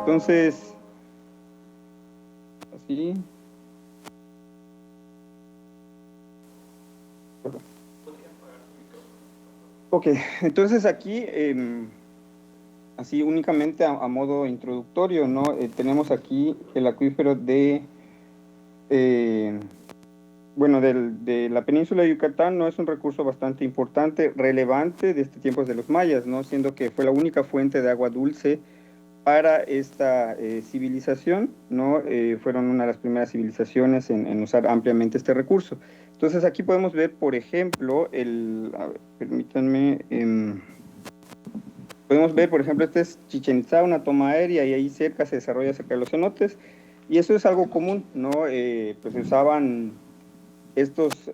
Entonces, así. Ok, entonces aquí, así únicamente a modo introductorio, ¿no? Tenemos aquí el acuífero eh, bueno, de la península de Yucatán, no es un recurso bastante importante, relevante desde tiempos de los mayas, ¿no? Siendo que fue la única fuente de agua dulce para esta civilización, ¿no? Fueron una de las primeras civilizaciones en usar ampliamente este recurso. Entonces aquí podemos ver, por ejemplo, a ver, permítanme, podemos ver, por ejemplo, este es Chichén Itzá, una toma aérea, y ahí cerca se desarrolla cerca de los cenotes, y eso es algo común, ¿no? Pues se usaban estos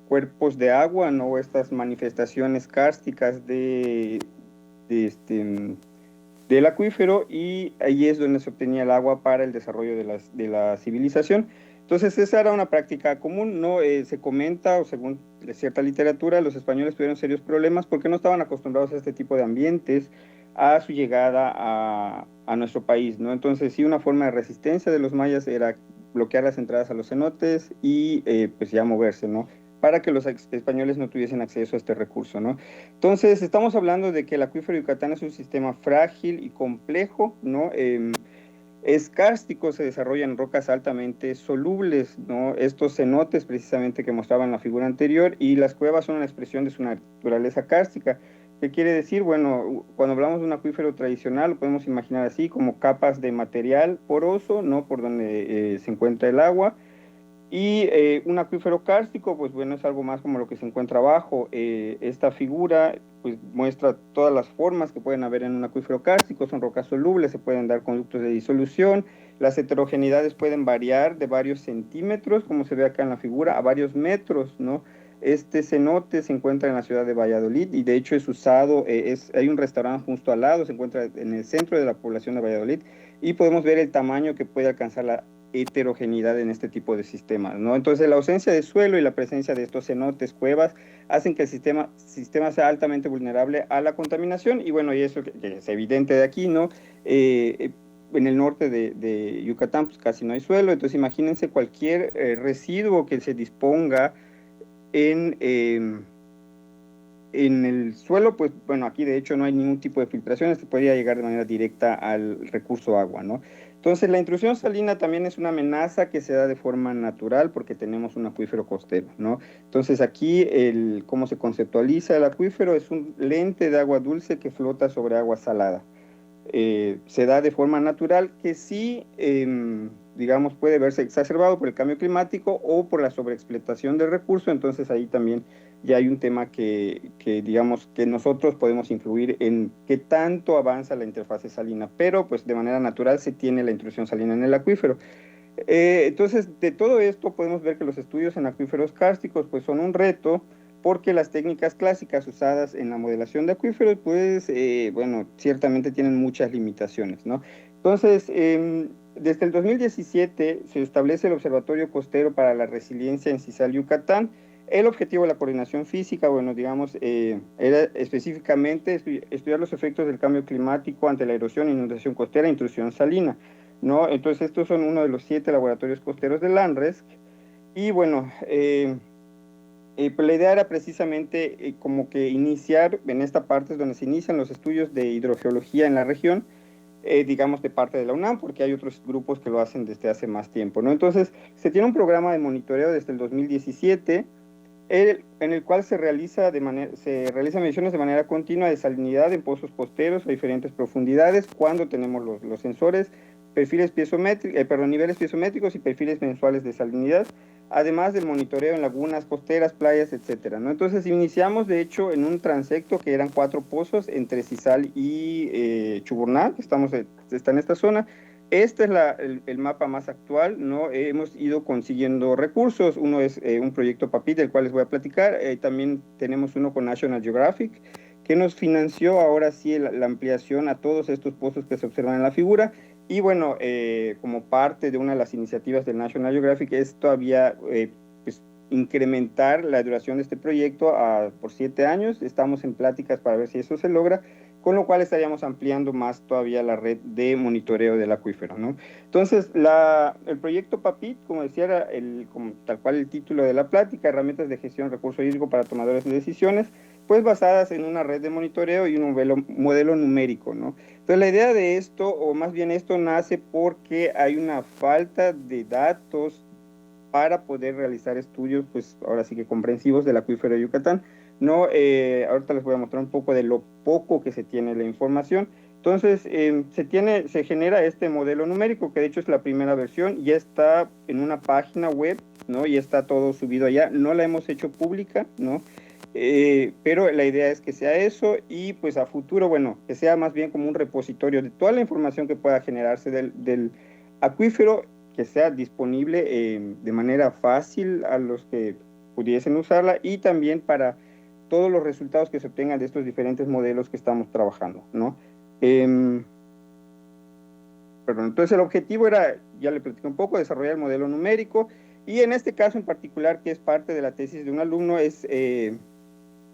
cuerpos de agua, ¿no? Estas manifestaciones kársticas de este, del acuífero, y ahí es donde se obtenía el agua para el desarrollo de la civilización. Entonces esa era una práctica común, ¿no? Se comenta, o según cierta literatura, los españoles tuvieron serios problemas porque no estaban acostumbrados a este tipo de ambientes a su llegada a nuestro país, ¿no? Entonces sí, una forma de resistencia de los mayas era bloquear las entradas a los cenotes y pues ya moverse, ¿no? Para que los españoles no tuviesen acceso a este recurso, ¿no? Entonces, estamos hablando de que el acuífero de Yucatán es un sistema frágil y complejo, ¿no? Es kárstico, se desarrolla en rocas altamente solubles, ¿no? Estos cenotes, precisamente, que mostraban la figura anterior, y las cuevas son una expresión de su naturaleza kárstica. ¿Qué quiere decir? Bueno, cuando hablamos de un acuífero tradicional, lo podemos imaginar así, como capas de material poroso, ¿no? Por donde se encuentra el agua, y un acuífero kárstico, pues bueno, es algo más como lo que se encuentra abajo. Esta figura pues muestra todas las formas que pueden haber en un acuífero kárstico, son rocas solubles, se pueden dar conductos de disolución, las heterogeneidades pueden variar de varios centímetros, como se ve acá en la figura, a varios metros, ¿no? Este cenote se encuentra en la ciudad de Valladolid y de hecho es usado, hay un restaurante justo al lado, se encuentra en el centro de la población de Valladolid, y podemos ver el tamaño que puede alcanzar la heterogeneidad en este tipo de sistemas, ¿no? Entonces, la ausencia de suelo y la presencia de estos cenotes, cuevas, hacen que el sistema sea altamente vulnerable a la contaminación, y bueno, y eso que es evidente de aquí, ¿no? En el norte de Yucatán, pues casi no hay suelo, entonces imagínense cualquier residuo que se disponga en, en el suelo, pues bueno, aquí de hecho no hay ningún tipo de filtración, se podría llegar de manera directa al recurso agua, ¿no? Entonces, la intrusión salina también es una amenaza que se da de forma natural porque tenemos un acuífero costero, ¿no? Entonces, aquí cómo se conceptualiza el acuífero es un lente de agua dulce que flota sobre agua salada. Se da de forma natural que sí, digamos, puede verse exacerbado por el cambio climático o por la sobreexplotación del recurso, entonces ahí también ya hay un tema digamos, que nosotros podemos influir en qué tanto avanza la interfase salina, pero pues de manera natural se tiene la intrusión salina en el acuífero. Entonces, de todo esto podemos ver que los estudios en acuíferos kársticos pues son un reto porque las técnicas clásicas usadas en la modelación de acuíferos pues, bueno, ciertamente tienen muchas limitaciones, ¿no? Entonces, desde el 2017 se establece el Observatorio Costero para la Resiliencia en Cisal, Yucatán. El objetivo de la coordinación física, bueno, digamos, era específicamente estudiar los efectos del cambio climático ante la erosión, inundación costera e intrusión salina, ¿no? Entonces, estos son uno de los 7 laboratorios costeros del ANRES. Y bueno, pues la idea era precisamente como que iniciar, en esta parte es donde se inician los estudios de hidrogeología en la región, digamos, de parte de la UNAM, porque hay otros grupos que lo hacen desde hace más tiempo, ¿no? Entonces, se tiene un programa de monitoreo desde el 2017, en el cual se realizan mediciones de manera continua de salinidad en pozos costeros a diferentes profundidades cuando tenemos los sensores, niveles piezométricos y perfiles mensuales de salinidad, además del monitoreo en lagunas costeras, playas, etcétera, ¿no? Entonces iniciamos, de hecho, en un transecto que eran 4 pozos entre Cisal y Chuburnal, que está en esta zona. Este es el mapa más actual, ¿no? Hemos ido consiguiendo recursos. Uno es un proyecto PAPIT, del cual les voy a platicar. También tenemos uno con National Geographic, que nos financió ahora sí la ampliación a todos estos pozos que se observan en la figura. Y bueno, como parte de una de las iniciativas del National Geographic es todavía pues, incrementar la duración de este proyecto por 7 años. Estamos en pláticas para ver si eso se logra, con lo cual estaríamos ampliando más todavía la red de monitoreo del acuífero, ¿no? Entonces, el proyecto PAPIT, como decía, era como, tal cual el título de la plática, herramientas de gestión de recurso hídrico para tomadores de decisiones, pues basadas en una red de monitoreo y un modelo numérico, ¿no? Entonces, la idea de esto, o más bien esto nace porque hay una falta de datos para poder realizar estudios, pues ahora sí que comprensivos del acuífero de Yucatán. No, ahorita les voy a mostrar un poco de lo poco que se tiene la información. Entonces, se genera este modelo numérico, que de hecho es la primera versión, ya está en una página web, ¿no? Y está todo subido allá. No la hemos hecho pública, ¿no? Pero la idea es que sea eso y pues a futuro, bueno, que sea más bien como un repositorio de toda la información que pueda generarse del acuífero, que sea disponible de manera fácil a los que pudiesen usarla y también para todos los resultados que se obtengan de estos diferentes modelos que estamos trabajando, ¿no? Perdón, entonces el objetivo era, ya le platiqué un poco, desarrollar el modelo numérico y en este caso en particular, que es parte de la tesis de un alumno, es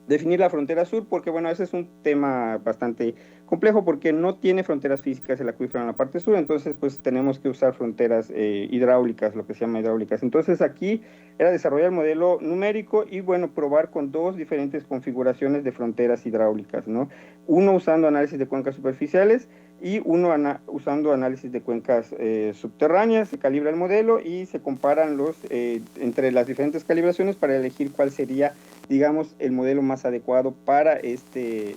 definir la frontera sur, porque bueno, ese es un tema bastante complejo porque no tiene fronteras físicas el acuífero en la parte sur, entonces pues tenemos que usar fronteras hidráulicas, lo que se llama hidráulicas. Entonces aquí era desarrollar el modelo numérico y bueno, probar con dos diferentes configuraciones de fronteras hidráulicas, ¿no? Uno usando análisis de cuencas superficiales y uno usando análisis de cuencas subterráneas. Se calibra el modelo y se comparan entre las diferentes calibraciones para elegir cuál sería, digamos, el modelo más adecuado para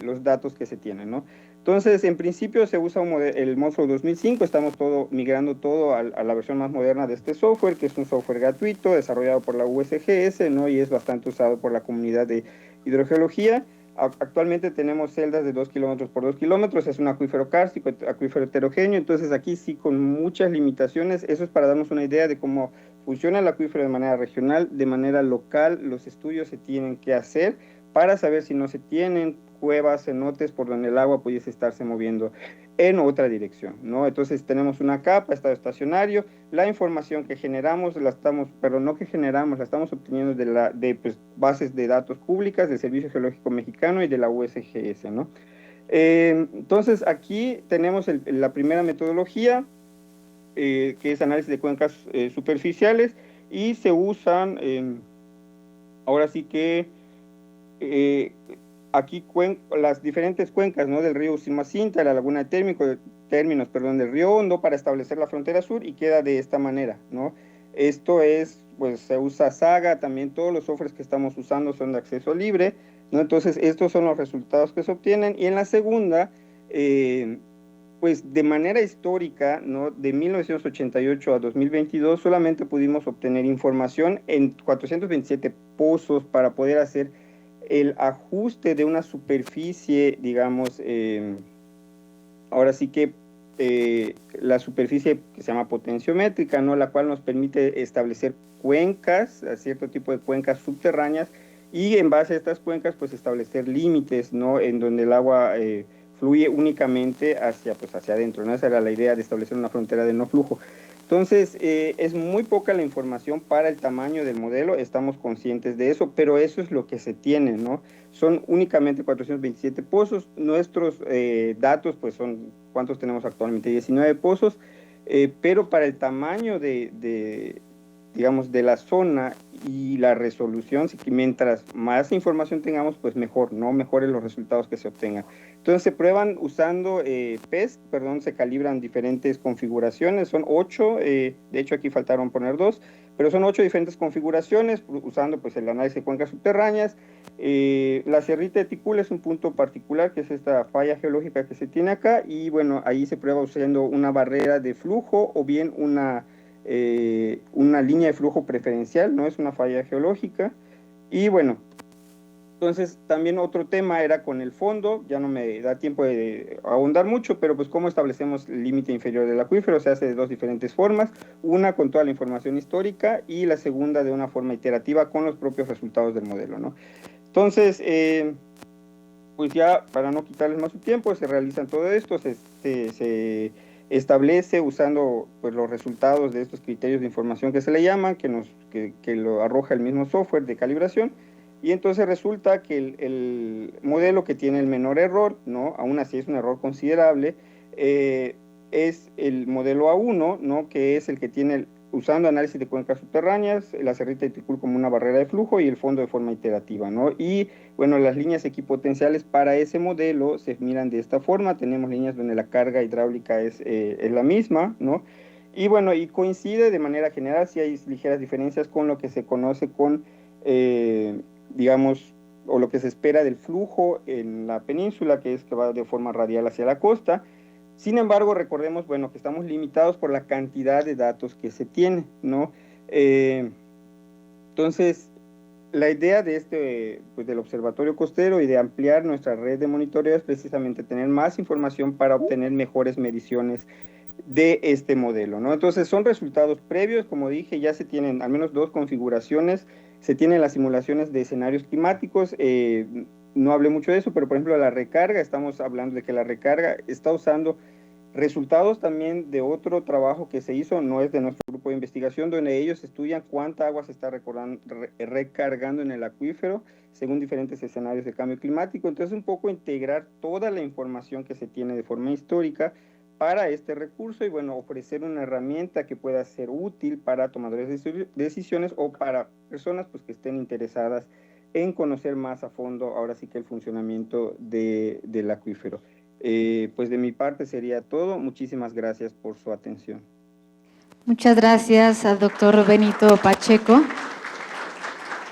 los datos que se tienen, ¿no? Entonces, en principio se usa el Monzflow 2005, estamos migrando todo a la versión más moderna de este software, que es un software gratuito, desarrollado por la USGS, ¿no? Y es bastante usado por la comunidad de hidrogeología. Actualmente tenemos celdas de 2 kilómetros por 2 kilómetros, es un acuífero kárstico, acuífero heterogéneo, entonces aquí sí con muchas limitaciones. Eso es para darnos una idea de cómo funciona el acuífero de manera regional, de manera local. Los estudios se tienen que hacer para saber si no se tienen cuevas, cenotes por donde el agua pudiese estarse moviendo en otra dirección, ¿no? Entonces tenemos una capa, estado estacionario, la información que generamos, no que generamos, la estamos obteniendo de pues, bases de datos públicas del Servicio Geológico Mexicano y de la USGS, ¿no? Entonces aquí tenemos la primera metodología, que es análisis de cuencas superficiales, y se usan, ahora sí que, aquí las diferentes cuencas, ¿no? Del río Usumacinta, la laguna de términos, perdón, del río Hondo para establecer la frontera sur y queda de esta manera, ¿no? Esto es, pues se usa Saga, también todos los softwares que estamos usando son de acceso libre, ¿no? Entonces estos son los resultados que se obtienen y en la segunda, pues de manera histórica, ¿no? De 1988 a 2022 solamente pudimos obtener información en 427 pozos para poder hacer el ajuste de una superficie, digamos, ahora sí que la superficie que se llama potenciométrica, ¿no? La cual nos permite establecer cuencas, a cierto tipo de cuencas subterráneas, y en base a estas cuencas, pues establecer límites, ¿no? En donde el agua fluye únicamente pues, hacia adentro, ¿no? Esa era la idea de establecer una frontera de no flujo. Entonces, es muy poca la información para el tamaño del modelo, estamos conscientes de eso, pero eso es lo que se tiene, ¿no? Son únicamente 427 pozos, nuestros datos, pues son, ¿cuántos tenemos actualmente? 19 pozos, pero para el tamaño digamos, de la zona y la resolución, mientras más información tengamos, pues mejor, ¿no? Mejores los resultados que se obtengan. Entonces se prueban usando se calibran diferentes configuraciones, son 8, de hecho aquí faltaron poner 2, pero son 8 diferentes configuraciones, usando pues el análisis de cuencas subterráneas. La Sierrita de Ticul es un punto particular, que es esta falla geológica que se tiene acá, y bueno, ahí se prueba usando una barrera de flujo o bien una línea de flujo preferencial, no es una falla geológica. Y bueno, entonces también otro tema era con el fondo, ya no me da tiempo de ahondar mucho, pero pues cómo establecemos el límite inferior del acuífero, se hace de dos diferentes formas, una con toda la información histórica y la segunda de una forma iterativa con los propios resultados del modelo, ¿no? Entonces, pues ya para no quitarles más su tiempo, se realizan todo esto, se establece usando pues, los resultados de estos criterios de información que se le llaman, que lo arroja el mismo software de calibración, Y entonces resulta que el modelo que tiene el menor error, ¿no? Aún así es un error considerable, es el modelo A1, ¿no? Que es el que tiene, usando análisis de cuencas subterráneas, la cerrita de Ticul como una barrera de flujo y el fondo de forma iterativa, ¿no? Y bueno, las líneas equipotenciales para ese modelo se miran de esta forma. Tenemos líneas donde la carga hidráulica es la misma, ¿no? Y bueno, y coincide de manera general, si hay ligeras diferencias con lo que se conoce con, digamos, o lo que se espera del flujo en la península, que es que va de forma radial hacia la costa. Sin embargo, recordemos, bueno, que estamos limitados por la cantidad de datos que se tiene, ¿no? Entonces, la idea de pues del observatorio costero y de ampliar nuestra red de monitoreo es precisamente tener más información para obtener mejores mediciones de este modelo, ¿no? Entonces son resultados previos, como dije, ya se tienen al menos 2 configuraciones, se tienen las simulaciones de escenarios climáticos, no hablé mucho de eso, pero por ejemplo la recarga, estamos hablando de que la recarga está usando resultados también de otro trabajo que se hizo, no es de nuestro grupo de investigación, donde ellos estudian cuánta agua se está recargando en el acuífero según diferentes escenarios de cambio climático. Entonces, un poco integrar toda la información que se tiene de forma histórica para este recurso y, bueno, ofrecer una herramienta que pueda ser útil para tomadores de decisiones o para personas pues, que estén interesadas en conocer más a fondo, ahora sí que el funcionamiento del acuífero. Pues de mi parte sería todo. Muchísimas gracias por su atención. Muchas gracias al doctor Benito Pacheco.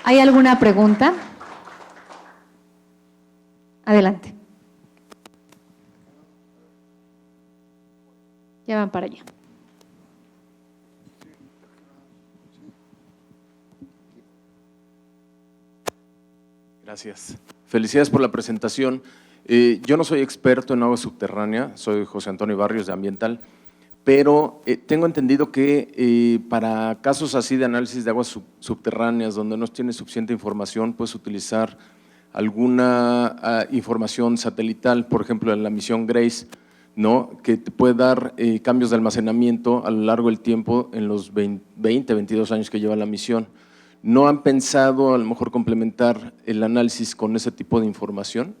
¿Hay alguna pregunta? Adelante. Ya van para allá. Gracias. Felicidades por la presentación. Yo no soy experto en agua subterránea, soy José Antonio Barrios de Ambiental, pero tengo entendido que para casos así de análisis de aguas subterráneas, donde no tienes suficiente información, puedes utilizar alguna información satelital, por ejemplo, en la misión GRACE, ¿no? Que te puede dar cambios de almacenamiento a lo largo del tiempo en los 20, 22 años que lleva la misión. ¿No han pensado a lo mejor complementar el análisis con ese tipo de información?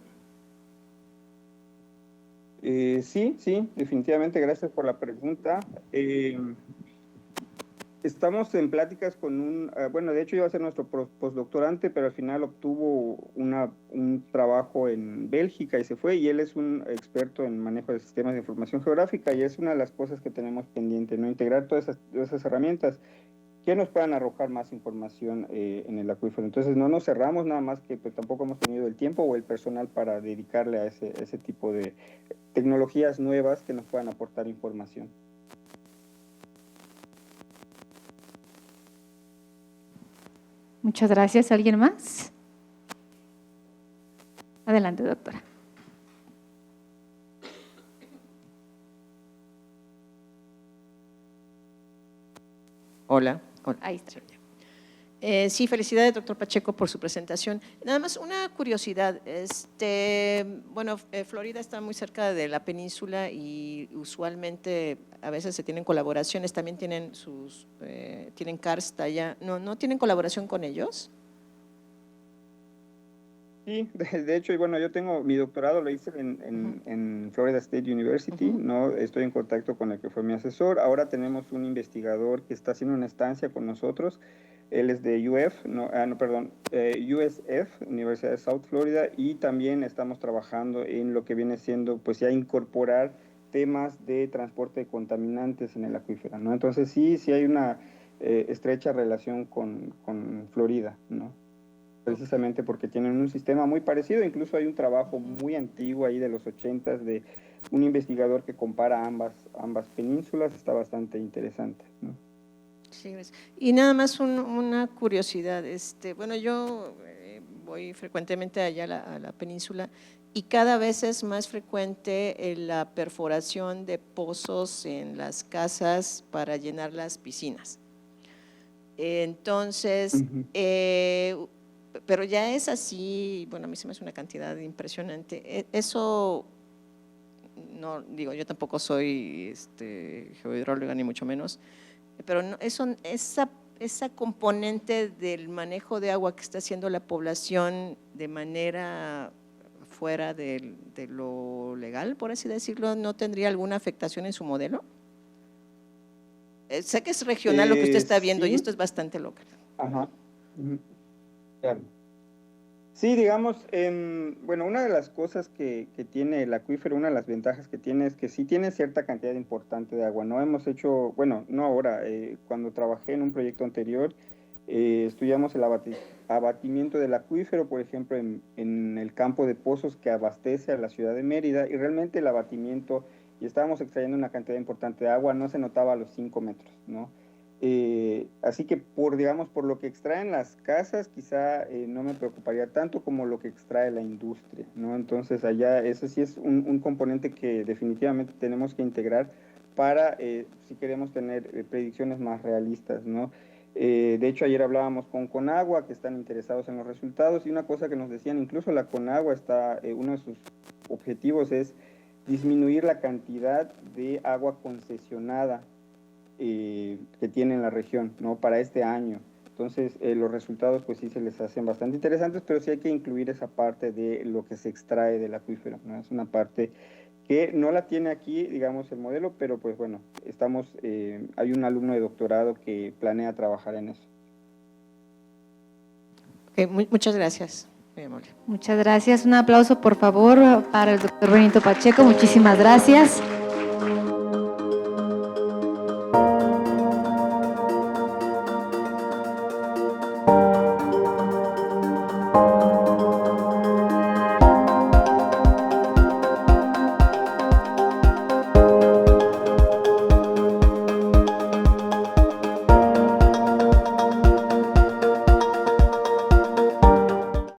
Sí, definitivamente, gracias por la pregunta. Estamos en pláticas con bueno, de hecho iba a ser nuestro postdoctorante, pero al final obtuvo un trabajo en Bélgica y se fue, y él es un experto en manejo de sistemas de información geográfica y es una de las cosas que tenemos pendiente, ¿no? Integrar todas esas herramientas que nos puedan arrojar más información en el acuífero. Entonces no nos cerramos, nada más que pues, tampoco hemos tenido el tiempo o el personal para dedicarle a ese tipo de tecnologías nuevas que nos puedan aportar información. Muchas gracias. ¿Alguien más? Adelante, doctora. Hola. Ahí está. Sí, felicidades, doctor Pacheco, por su presentación. Nada más una curiosidad. Bueno, Florida está muy cerca de la península y usualmente a veces se tienen colaboraciones, también tienen tienen karst allá. ¿No tienen colaboración con ellos? Sí, de hecho, y bueno, yo tengo mi doctorado, lo hice en Florida State University, ¿no? Estoy en contacto con el que fue mi asesor. Ahora tenemos un investigador que está haciendo una estancia con nosotros. Él es de USF, Universidad de South Florida, y también estamos trabajando en lo que viene siendo, pues ya incorporar temas de transporte de contaminantes en el acuífero, ¿no? Entonces sí hay una estrecha relación con Florida, ¿no? Precisamente porque tienen un sistema muy parecido, incluso hay un trabajo muy antiguo ahí de los 80s de un investigador que compara ambas penínsulas, está bastante interesante, ¿no? Sí, y nada más una curiosidad, bueno, yo voy frecuentemente allá a la península y cada vez es más frecuente la perforación de pozos en las casas para llenar las piscinas. Entonces, pero ya es así, bueno, a mí se me hace una cantidad impresionante. Eso, no, digo, yo tampoco soy geohidróloga ni mucho menos, pero no, esa componente del manejo de agua que está haciendo la población de manera fuera de lo legal, por así decirlo, no tendría alguna afectación en su modelo? Sé que es regional lo que usted está viendo Sí. y esto es bastante local. Ajá. Ujú. Claro. Sí, digamos, bueno, una de las cosas que tiene el acuífero, una de las ventajas que tiene es que sí tiene cierta cantidad importante de agua. No hemos hecho, bueno, no ahora, cuando trabajé en un proyecto anterior, estudiamos el abatimiento del acuífero, por ejemplo, en el campo de pozos que abastece a la ciudad de Mérida, y realmente el abatimiento, y estábamos extrayendo una cantidad importante de agua, no se notaba a los 5 metros, ¿no? Así que digamos, por lo que extraen las casas, quizá no me preocuparía tanto como lo que extrae la industria, ¿no? Entonces allá eso sí es un componente que definitivamente tenemos que integrar para, si queremos tener predicciones más realistas, ¿no? De hecho, ayer hablábamos con Conagua, que están interesados en los resultados, y una cosa que nos decían, incluso la Conagua está, uno de sus objetivos es disminuir la cantidad de agua concesionada que tiene en la región, ¿no? Para este año. Entonces, los resultados pues sí se les hacen bastante interesantes, pero sí hay que incluir esa parte de lo que se extrae del acuífero, ¿no? Es una parte que no la tiene aquí, digamos, el modelo, pero pues bueno, hay un alumno de doctorado que planea trabajar en eso. Okay, muchas gracias. Muy amable. Muchas gracias. Un aplauso, por favor, para el doctor Benito Pacheco. Muchísimas gracias.